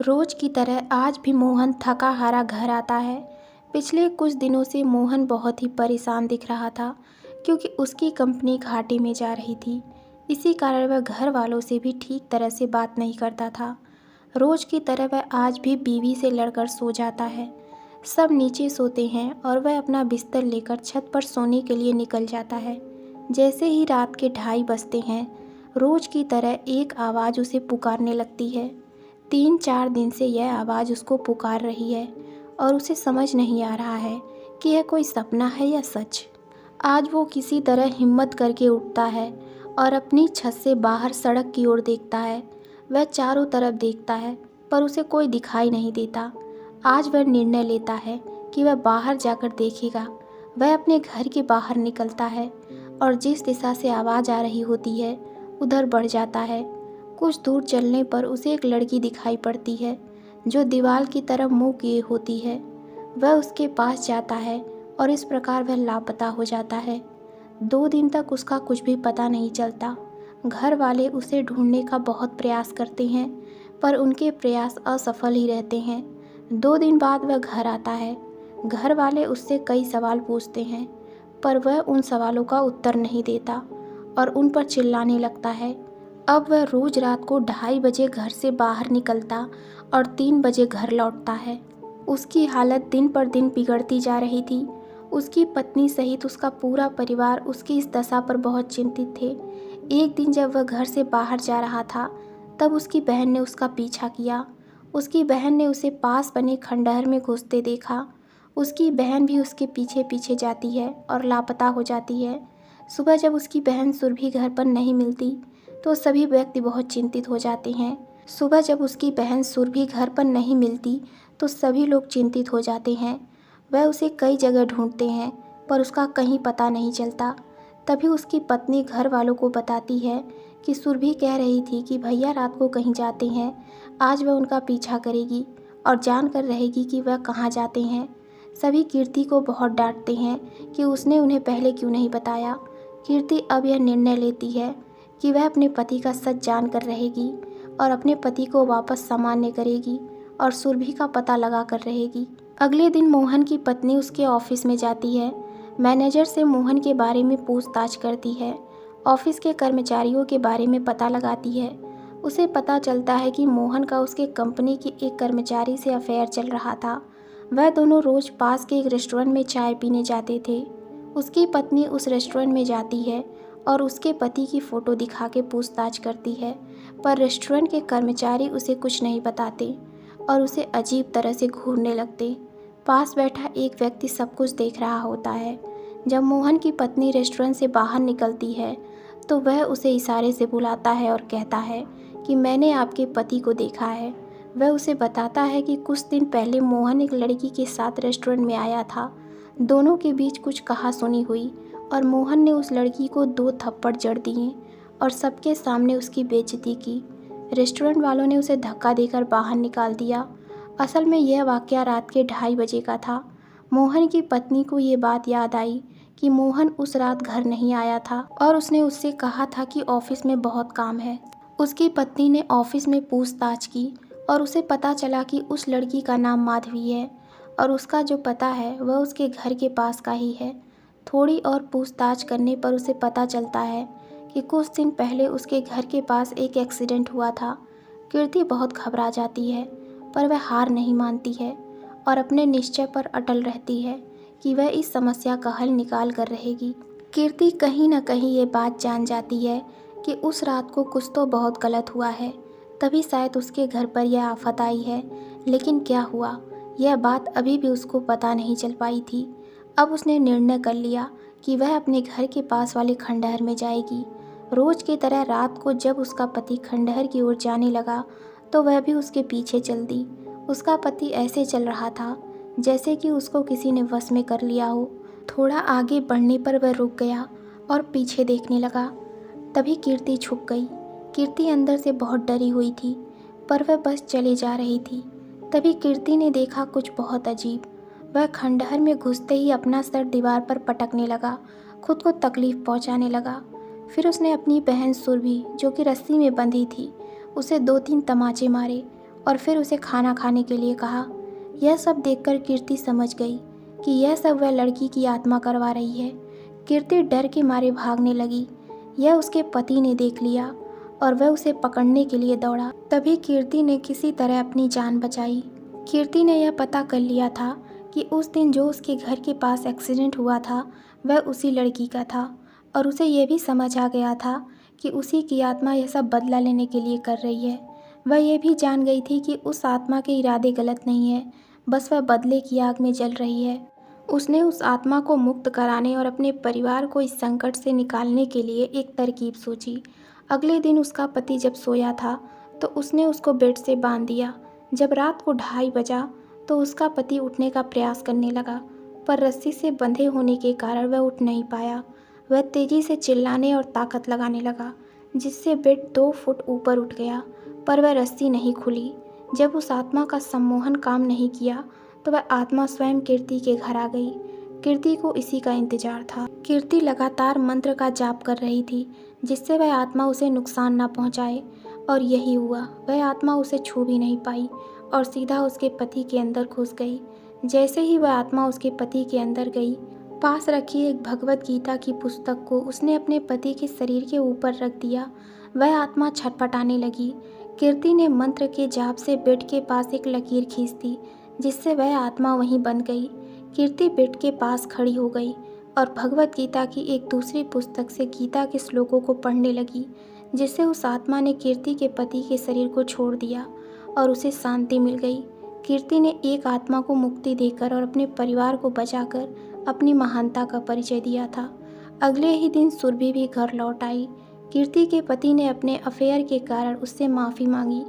रोज की तरह आज भी मोहन थका हारा घर आता है। पिछले कुछ दिनों से मोहन बहुत ही परेशान दिख रहा था क्योंकि उसकी कंपनी घाटे में जा रही थी। इसी कारण वह घर वालों से भी ठीक तरह से बात नहीं करता था। रोज की तरह वह आज भी बीवी से लड़कर सो जाता है। सब नीचे सोते हैं और वह अपना बिस्तर लेकर छत पर सोने के लिए निकल जाता है। जैसे ही रात के 2:30 बजते हैं, रोज की तरह एक आवाज़ उसे पुकारने लगती है। 3-4 दिन से यह आवाज़ उसको पुकार रही है और उसे समझ नहीं आ रहा है कि यह कोई सपना है या सच। आज वो किसी तरह हिम्मत करके उठता है और अपनी छत से बाहर सड़क की ओर देखता है। वह चारों तरफ देखता है पर उसे कोई दिखाई नहीं देता। आज वह निर्णय लेता है कि वह बाहर जाकर देखेगा। वह अपने घर के बाहर निकलता है और जिस दिशा से आवाज़ आ रही होती है उधर बढ़ जाता है। कुछ दूर चलने पर उसे एक लड़की दिखाई पड़ती है जो दीवार की तरफ मुंह किए होती है। वह उसके पास जाता है और इस प्रकार वह लापता हो जाता है। 2 दिन तक उसका कुछ भी पता नहीं चलता। घर वाले उसे ढूंढने का बहुत प्रयास करते हैं पर उनके प्रयास असफल ही रहते हैं। 2 दिन बाद वह घर आता है। घर वाले उससे कई सवाल पूछते हैं पर वह उन सवालों का उत्तर नहीं देता और उन पर चिल्लाने लगता है। अब वह रोज रात को 2:30 बजे घर से बाहर निकलता और 3 बजे घर लौटता है। उसकी हालत दिन पर दिन बिगड़ती जा रही थी। उसकी पत्नी सहित उसका पूरा परिवार उसकी इस दशा पर बहुत चिंतित थे। एक दिन जब वह घर से बाहर जा रहा था तब उसकी बहन ने उसका पीछा किया। उसकी बहन ने उसे पास बने खंडहर में घुसते देखा। उसकी बहन भी उसके पीछे पीछे जाती है और लापता हो जाती है। सुबह जब उसकी बहन सुरभि घर पर नहीं मिलती तो सभी व्यक्ति बहुत चिंतित हो जाते हैं। सुबह जब उसकी बहन सुरभि घर पर नहीं मिलती तो सभी लोग चिंतित हो जाते हैं। वह उसे कई जगह ढूंढते हैं पर उसका कहीं पता नहीं चलता। तभी उसकी पत्नी घर वालों को बताती है कि सुरभि कह रही थी कि भैया रात को कहीं जाते हैं, आज वह उनका पीछा करेगी और जान कर रहेगी कि वह कहाँ जाते हैं। सभी कीर्ति को बहुत डांटते हैं कि उसने उन्हें पहले क्यों नहीं बताया। कीर्ति अब यह निर्णय लेती है कि वह अपने पति का सच जान कर रहेगी और अपने पति को वापस सामान्य करेगी और सुरभि का पता लगा कर रहेगी। अगले दिन मोहन की पत्नी उसके ऑफिस में जाती है। मैनेजर से मोहन के बारे में पूछताछ करती है। ऑफिस के कर्मचारियों के बारे में पता लगाती है। उसे पता चलता है कि मोहन का उसके कंपनी की एक कर्मचारी से अफेयर चल रहा था। वह दोनों रोज पास के एक रेस्टोरेंट में चाय पीने जाते थे। उसकी पत्नी उस रेस्टोरेंट में जाती है और उसके पति की फ़ोटो दिखा के पूछताछ करती है पर रेस्टोरेंट के कर्मचारी उसे कुछ नहीं बताते और उसे अजीब तरह से घूरने लगते। पास बैठा एक व्यक्ति सब कुछ देख रहा होता है। जब मोहन की पत्नी रेस्टोरेंट से बाहर निकलती है तो वह उसे इशारे से बुलाता है और कहता है कि मैंने आपके पति को देखा है। वह उसे बताता है कि कुछ दिन पहले मोहन एक लड़की के साथ रेस्टोरेंट में आया था। दोनों के बीच कुछ कहासुनी हुई और मोहन ने उस लड़की को 2 थप्पड़ जड़ दिए और सबके सामने उसकी बेइज्जती की। रेस्टोरेंट वालों ने उसे धक्का देकर बाहर निकाल दिया। असल में यह वाकया रात के 2:30 बजे का था। मोहन की पत्नी को ये बात याद आई कि मोहन उस रात घर नहीं आया था और उसने उससे कहा था कि ऑफिस में बहुत काम है। उसकी पत्नी ने ऑफिस में पूछताछ की और उसे पता चला कि उस लड़की का नाम माधवी है और उसका जो पता है वह उसके घर के पास का ही है। थोड़ी और पूछताछ करने पर उसे पता चलता है कि कुछ दिन पहले उसके घर के पास एक एक्सीडेंट हुआ था। कीर्ति बहुत घबरा जाती है पर वह हार नहीं मानती है और अपने निश्चय पर अटल रहती है कि वह इस समस्या का हल निकाल कर रहेगी। कीर्ति कहीं न कहीं ये बात जान जाती है कि उस रात को कुछ तो बहुत गलत हुआ है, तभी शायद उसके घर पर यह आफत आई है। लेकिन क्या हुआ, यह बात अभी भी उसको पता नहीं चल पाई थी। अब उसने निर्णय कर लिया कि वह अपने घर के पास वाले खंडहर में जाएगी। रोज की तरह रात को जब उसका पति खंडहर की ओर जाने लगा तो वह भी उसके पीछे चल दी। उसका पति ऐसे चल रहा था जैसे कि उसको किसी ने वश में कर लिया हो। थोड़ा आगे बढ़ने पर वह रुक गया और पीछे देखने लगा। तभी कीर्ति छुप गई। कीर्ति अंदर से बहुत डरी हुई थी पर वह बस चले जा रही थी। तभी कीर्ति ने देखा कुछ बहुत अजीब। वह खंडहर में घुसते ही अपना सर दीवार पर पटकने लगा, खुद को तकलीफ पहुंचाने लगा। फिर उसने अपनी बहन सुरभि, जो कि रस्सी में बंधी थी, उसे 2-3 तमाचे मारे और फिर उसे खाना खाने के लिए कहा। यह सब देखकर कीर्ति समझ गई कि यह सब वह लड़की की आत्मा करवा रही है। कीर्ति डर के मारे भागने लगी। यह उसके पति ने देख लिया और वह उसे पकड़ने के लिए दौड़ा। तभी कीर्ति ने किसी तरह अपनी जान बचाई। कीर्ति ने यह पता कर लिया था कि उस दिन जो उसके घर के पास एक्सीडेंट हुआ था वह उसी लड़की का था, और उसे यह भी समझ आ गया था कि उसी की आत्मा यह सब बदला लेने के लिए कर रही है। वह यह भी जान गई थी कि उस आत्मा के इरादे गलत नहीं है, बस वह बदले की आग में जल रही है। उसने उस आत्मा को मुक्त कराने और अपने परिवार को इस संकट से निकालने के लिए एक तरकीब सोची। अगले दिन उसका पति जब सोया था तो उसने उसको बेड से बांध दिया। जब रात को 2:30 बजा तो उसका पति उठने का प्रयास करने लगा, पर रस्सी से बंधे होने के कारण वह उठ नहीं पाया। वह तेजी से चिल्लाने और ताकत लगाने लगा, जिससे बेड 2 फुट ऊपर उठ गया, पर वह रस्सी नहीं खुली। जब उस आत्मा का सम्मोहन काम नहीं किया तो वह आत्मा स्वयं कीर्ति के घर आ गई। कीर्ति को इसी का इंतजार था। कीर्ति लगातार मंत्र का जाप कर रही थी, जिससे वह आत्मा उसे नुकसान न पहुंचाए, और यही हुआ। वह आत्मा उसे छू भी नहीं पाई और सीधा उसके पति के अंदर घुस गई। जैसे ही वह आत्मा उसके पति के अंदर गई, पास रखी एक भगवत गीता की पुस्तक को उसने अपने पति के शरीर के ऊपर रख दिया। वह आत्मा छटपटाने लगी। कीर्ति ने मंत्र के जाप से बेड के पास एक लकीर खींच दी, जिससे वह आत्मा वहीं बंध गई। कीर्ति बेड के पास खड़ी हो गई और भगवत गीता की एक दूसरी पुस्तक से गीता के श्लोकों को पढ़ने लगी, जिससे उस आत्मा ने कीर्ति के पति के शरीर को छोड़ दिया और उसे शांति मिल गई। कीर्ति ने एक आत्मा को मुक्ति देकर और अपने परिवार को बचाकर अपनी महानता का परिचय दिया था। अगले ही दिन सुरभि भी घर लौट आई। कीर्ति के पति ने अपने अफेयर के कारण उससे माफ़ी मांगी